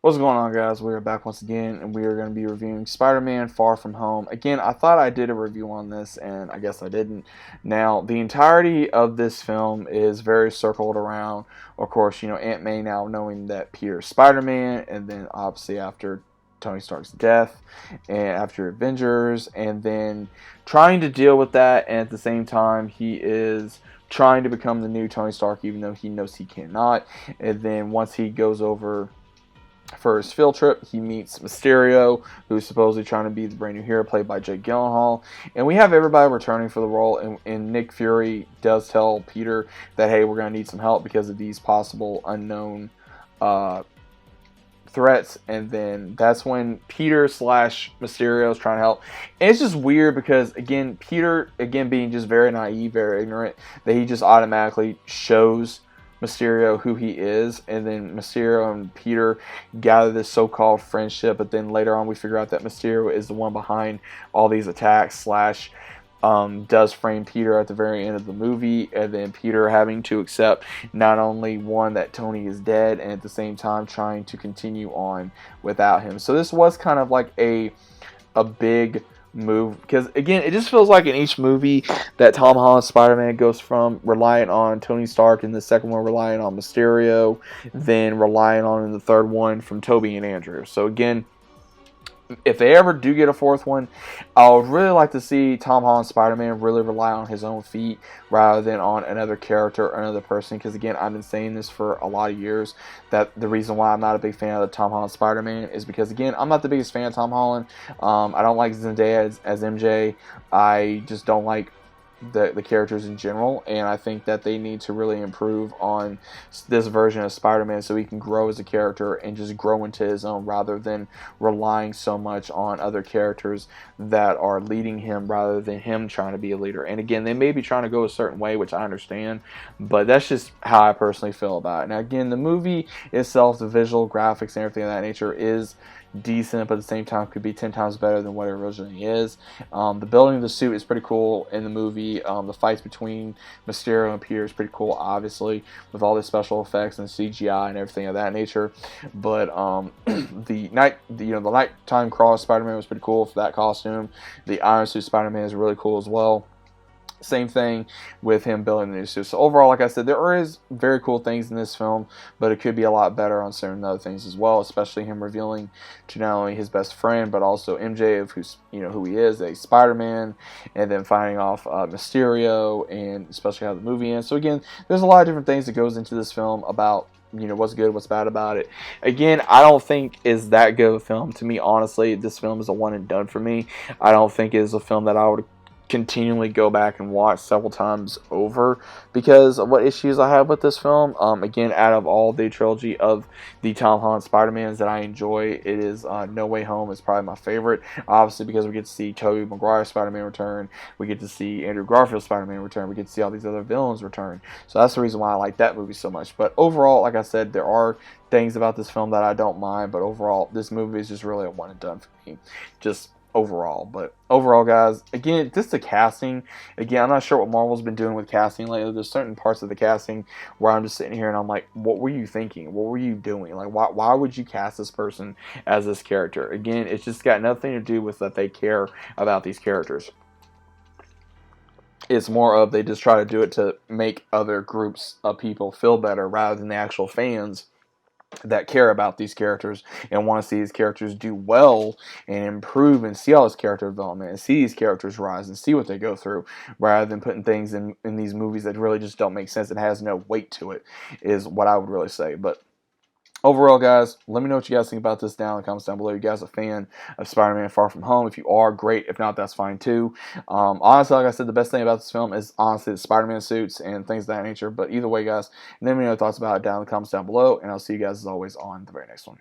What's going on, guys? We are back once again, and we are going to be reviewing Spider-Man Far From Home. Again, I thought I did a review on this, and I guess I didn't. Now, the entirety of this film is very circled around, of course, Aunt May now knowing that Peter's Spider-Man, and then obviously after Tony Stark's death, and after Avengers, and then trying to deal with that, and at the same time, he is trying to become the new Tony Stark, even though he knows he cannot. And then once he goes over for his field trip, he meets Mysterio, who's supposedly trying to be the brand new hero, played by Jake Gyllenhaal. And we have everybody returning for the role, and Nick Fury does tell Peter that, hey, we're going to need some help because of these possible unknown threats. And then that's when Peter / Mysterio is trying to help. And it's just weird because, again, Peter, being just very naive, very ignorant, that he just automatically shows Mysterio who he is, and then Mysterio and Peter gather this so-called friendship, but then later on we figure out that Mysterio is the one behind all these attacks / does frame Peter at the very end of the movie, and then Peter having to accept not only one that Tony is dead, and at the same time trying to continue on without him. So this was kind of like a big move, because again, it just feels like in each movie that Tom Holland's Spider-Man goes from relying on Tony Stark, in the second one relying on Mysterio, then relying on in the third one from Tobey and Andrew. So again, if they ever do get a fourth one, I would really like to see Tom Holland's Spider-Man really rely on his own feet rather than on another character or another person. Because again, I've been saying this for a lot of years, that the reason why I'm not a big fan of the Tom Holland Spider-Man is because, again, I'm not the biggest fan of Tom Holland. I don't like Zendaya as MJ. I just don't like the characters in general, and I think that they need to really improve on this version of Spider-Man so he can grow as a character and just grow into his own, rather than relying so much on other characters that are leading him rather than him trying to be a leader. And again, they may be trying to go a certain way, which I understand, but that's just how I personally feel about it. Now again, the movie itself, the visual graphics and everything of that nature is decent, but at the same time could be 10 times better than what it originally is. The building of the suit is pretty cool in the movie. The fights between Mysterio and Peter is pretty cool, obviously, with all the special effects and CGI and everything of that nature. But the nighttime cross Spider-Man was pretty cool for that costume. The Iron Suit Spider-Man is really cool as well. Same thing with him building the new suit. So overall, like I said, there is very cool things in this film, but it could be a lot better on certain other things as well, especially him revealing to not only his best friend, but also MJ of who he is, a Spider-Man, and then finding off Mysterio, and especially how the movie ends. So again, there's a lot of different things that goes into this film about what's good, what's bad about it. Again, I don't think is that good of a film. To me, honestly, this film is a one and done for me. I don't think it is a film that I would continually go back and watch several times over because of what issues I have with this film. Again, out of all the trilogy of the Tom Holland Spider-Mans that I enjoy, it is No Way Home is probably my favorite, obviously because we get to see Tobey Maguire's Spider-Man return, we get to see Andrew Garfield's Spider-Man return, we get to see all these other villains return. So that's the reason why I like that movie so much. But overall, like I said, there are things about this film that I don't mind, but overall, this movie is just really a one and done for me. Just overall. But overall, guys, again, just the casting, again, I'm not sure what Marvel's been doing with casting lately. There's certain parts of the casting where I'm just sitting here and I'm like, what were you thinking? What were you doing? Like, why would you cast this person as this character? Again, it's just got nothing to do with that they care about these characters. It's more of they just try to do it to make other groups of people feel better rather than the actual fans that care about these characters and want to see these characters do well and improve and see all this character development and see these characters rise and see what they go through, rather than putting things in these movies that really just don't make sense and has no weight to it, is what I would really say. But overall, guys, let me know what you guys think about this down in the comments down below. You guys a fan of Spider-Man Far From Home? If you are, great. If not, that's fine too. Honestly, like I said, the best thing about this film is honestly the Spider-Man suits and things of that nature. But either way, guys, let me know your thoughts about it down in the comments down below. And I'll see you guys as always on the very next one.